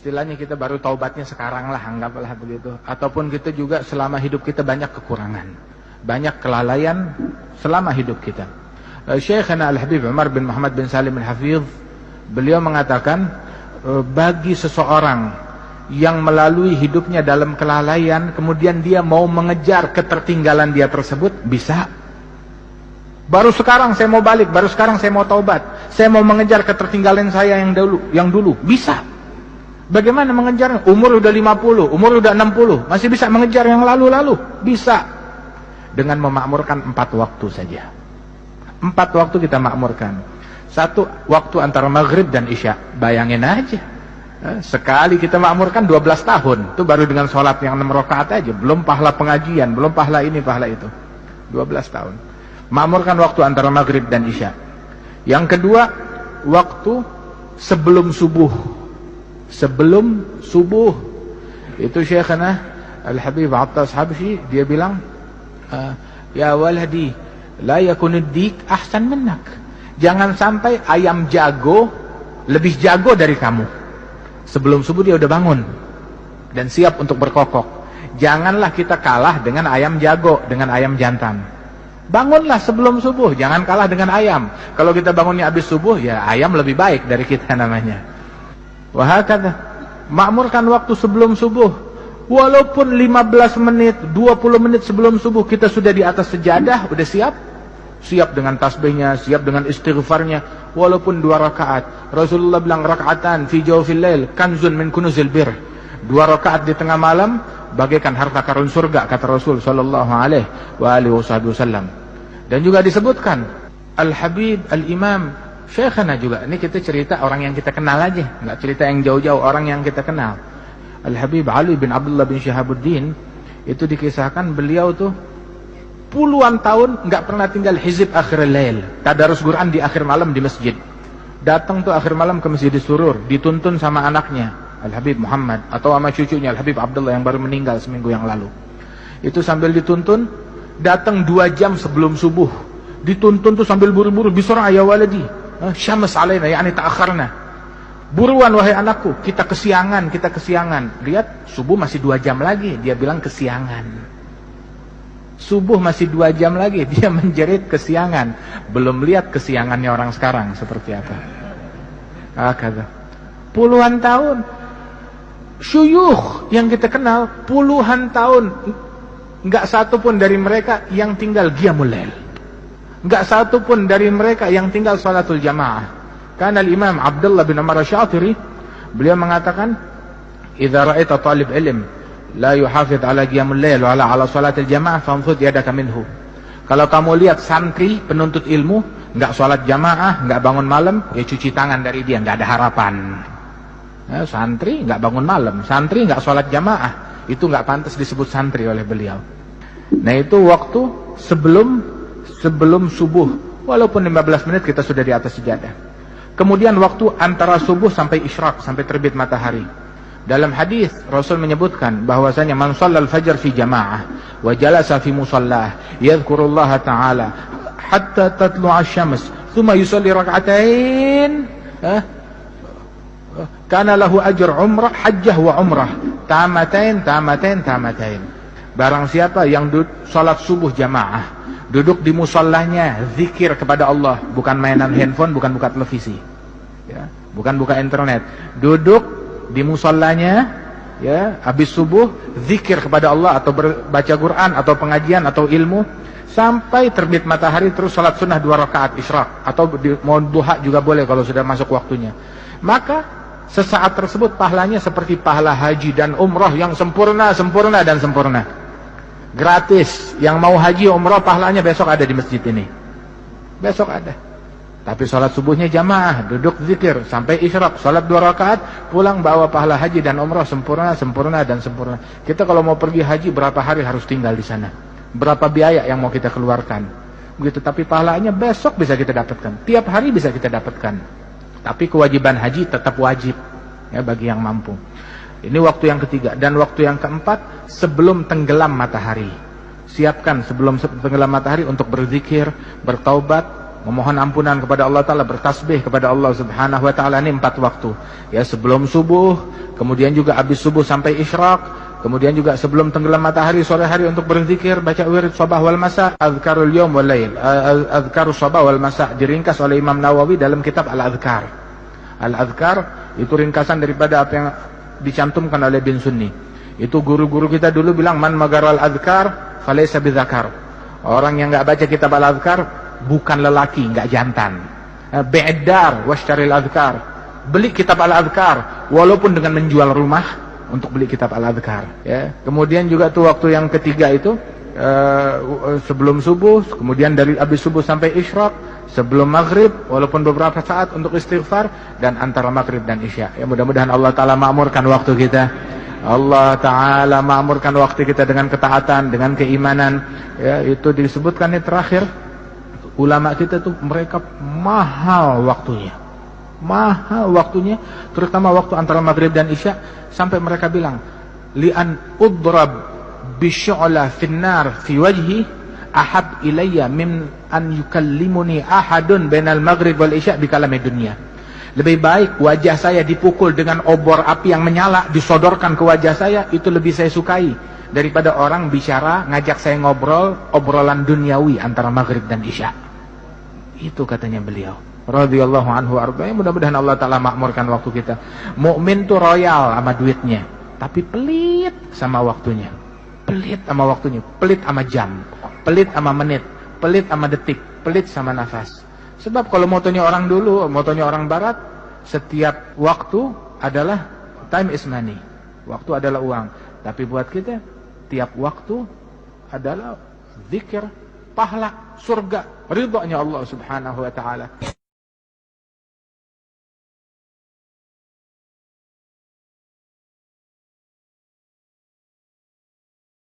Istilahnya kita baru taubatnya sekarang lah, anggaplah begitu. Ataupun kita juga selama hidup kita banyak kekurangan, banyak kelalaian selama hidup kita. Syekhana Al-Habib Umar bin Muhammad bin Salim Al-Hafidh, beliau mengatakan, bagi seseorang yang melalui hidupnya dalam kelalaian, kemudian dia mau mengejar ketertinggalan dia tersebut, bisa. Baru sekarang saya mau balik, baru sekarang saya mau taubat, saya mau mengejar ketertinggalan saya yang dulu, bisa. Bagaimana mengejar? Umur udah 50, umur udah 60, masih bisa mengejar yang lalu-lalu? Bisa. Dengan memakmurkan 4 waktu saja. 4 waktu kita makmurkan. 1 waktu antara maghrib dan isya. Bayangin aja. Sekali kita makmurkan 12 tahun. Itu baru dengan sholat yang 6 rakaat aja. Belum pahala pengajian, belum pahala ini, pahala itu. 12 tahun. Makmurkan waktu antara maghrib dan isya. Yang kedua, waktu sebelum subuh. Sebelum subuh. Itu Syekhana Al-Habib Attas Habsyi, dia bilang, ya waladi, la yakunud dik ahsan minnak. Jangan sampai ayam jago lebih jago dari kamu. Sebelum subuh dia udah bangun dan siap untuk berkokok. Janganlah kita kalah dengan ayam jago, dengan ayam jantan. Bangunlah sebelum subuh, jangan kalah dengan ayam. Kalau kita bangunnya habis subuh, ya ayam lebih baik dari kita namanya. Wahakadha, makmurkan waktu sebelum subuh. Walaupun 15 menit, 20 menit sebelum subuh kita sudah di atas sejadah, udah siap. Siap dengan tasbihnya, siap dengan istighfarnya. Walaupun 2 rakaat. Rasulullah bilang, rakaatan fi jawfil lail kanzun min kunuzil bir. 2 rakaat di tengah malam bagaikan harta karun surga, kata Rasul sallallahu alaihi wasallam. Dan juga disebutkan Al-Habib Al-Imam Syekhana juga, ini kita cerita orang yang kita kenal aja, nggak cerita yang jauh-jauh, orang yang kita kenal. Al-Habib Ali bin Abdullah bin Syihabuddin, itu dikisahkan beliau tuh puluhan tahun nggak pernah tinggal hizib akhir lail, tadarus Quran di akhir malam di masjid. Datang tuh akhir malam ke Masjid Surur, dituntun sama anaknya Al-Habib Muhammad, atau sama cucunya Al-Habib Abdullah yang baru meninggal seminggu yang lalu. Itu sambil dituntun, datang 2 jam sebelum subuh, dituntun tuh sambil buru-buru, bisurah ya waladi, syams alaina, yakni ta'akharna. Buruan wahai anakku, kita kesiangan, kita kesiangan. Lihat, subuh masih 2 jam lagi, dia bilang kesiangan. Subuh masih 2 jam lagi, dia menjerit kesiangan. Belum lihat kesiangannya orang sekarang seperti apa. Kata puluhan tahun. Syuyukh yang kita kenal, puluhan tahun, enggak satu pun dari mereka yang tinggal qiyamul lail. Enggak satu pun dari mereka yang tinggal salatul jamaah. Karena Imam Abdullah bin Umar Asy-Syatiri, beliau mengatakan, "Idza ra'aita talib ilm la yuhafidh ala qiyamul lail wa ala salatil jamaah famfud yadaka minhu." Kalau kamu lihat santri penuntut ilmu enggak salat jamaah, enggak bangun malam, ya cuci tangan dari dia, enggak ada harapan. Santri enggak bangun malam, santri enggak salat jamaah, itu enggak pantas disebut santri oleh beliau. Nah, itu waktu sebelum subuh, walaupun 15 menit kita sudah di atas sejadah. Kemudian waktu antara subuh sampai isyraq, sampai terbit matahari. Dalam hadis Rasul menyebutkan bahwasanya man shallal fajr fi jamaah wa jalasa fi musallah yadhkurullaha ta'ala hatta tatlu'a asy-syams thumma yusalli rak'atain kana lahu ajr umrah hajjah wa umrah tamatain. Barang siapa yang salat subuh jamaah, duduk di musallahnya, zikir kepada Allah, bukan mainan handphone, bukan buka televisi, ya, bukan buka internet, duduk di musallahnya, ya, habis subuh, zikir kepada Allah atau baca Quran atau pengajian atau ilmu sampai terbit matahari, terus salat sunnah 2 rakaat isyraq atau mau duha juga boleh kalau sudah masuk waktunya. Maka sesaat tersebut pahalanya seperti pahala haji dan umrah yang sempurna. Gratis. Yang mau haji umrah pahalanya besok ada di masjid ini. Besok ada. Tapi sholat subuhnya jamaah, duduk zikir sampai isyraq, sholat 2 rakaat, pulang bawa pahala haji dan umrah sempurna. Kita kalau mau pergi haji berapa hari harus tinggal di sana? Berapa biaya yang mau kita keluarkan? Begitu, tapi pahalanya besok bisa kita dapatkan. Tiap hari bisa kita dapatkan. Tapi kewajiban haji tetap wajib, ya, bagi yang mampu. Ini waktu yang ketiga. Dan waktu yang keempat, sebelum tenggelam matahari. Siapkan sebelum tenggelam matahari untuk berzikir, bertaubat, memohon ampunan kepada Allah Ta'ala, bertasbih kepada Allah Subhanahu Wa Ta'ala. Ini 4 waktu, ya, sebelum subuh, kemudian juga habis subuh sampai isyraq, kemudian juga sebelum tenggelam matahari sore hari untuk berzikir, baca wirid sabah wal masa, azkarul yaum wal lail, azkarus sabah wal masa, diringkas oleh Imam Nawawi dalam kitab Al-Adhkar. Al-Adhkar itu ringkasan daripada apa yang dicantumkan oleh Bin Sunni. Itu guru-guru kita dulu bilang, man magaral adhkar falaysa bidzakar. Orang yang enggak baca kitab Al-Adhkar bukan lelaki, enggak jantan. Bi'dar washtaril adhkar. Beli kitab Al-Adhkar walaupun dengan menjual rumah untuk beli kitab Al-Adhkar, ya. Kemudian juga tuh waktu yang ketiga itu sebelum subuh, kemudian dari habis subuh sampai isyraq, sebelum maghrib walaupun beberapa saat untuk istighfar, dan antara maghrib dan isya. Ya, mudah-mudahan Allah Ta'ala makmurkan waktu kita. Allah Ta'ala makmurkan waktu kita dengan ketaatan, dengan keimanan. Ya, itu disebutkan yang terakhir, ulama kita tuh mereka mahal waktunya, terutama waktu antara maghrib dan isya, sampai mereka bilang, li'an udrab bisyu'la finnar fi wajhi ahab ilayya min an yukallimuni ahadun bainal maghrib wal isya bikalami dunia. Lebih baik wajah saya dipukul dengan obor api yang menyala, disodorkan ke wajah saya, itu lebih saya sukai daripada orang bicara ngajak saya ngobrol obrolan duniawi antara maghrib dan isya. Itu katanya beliau radhiyallahu anhu arba. Mudah-mudahan Allah Ta'ala makmurkan waktu kita. Mukmin tuh royal sama duitnya, tapi pelit sama waktunya. Pelit sama jam, pelit sama menit, pelit sama detik, pelit sama nafas. Sebab kalau motonya orang dulu, motonya orang barat, setiap waktu adalah time is money. Waktu adalah uang. Tapi buat kita, tiap waktu adalah zikir, pahala, surga, ridhonya Allah Subhanahu wa Ta'ala.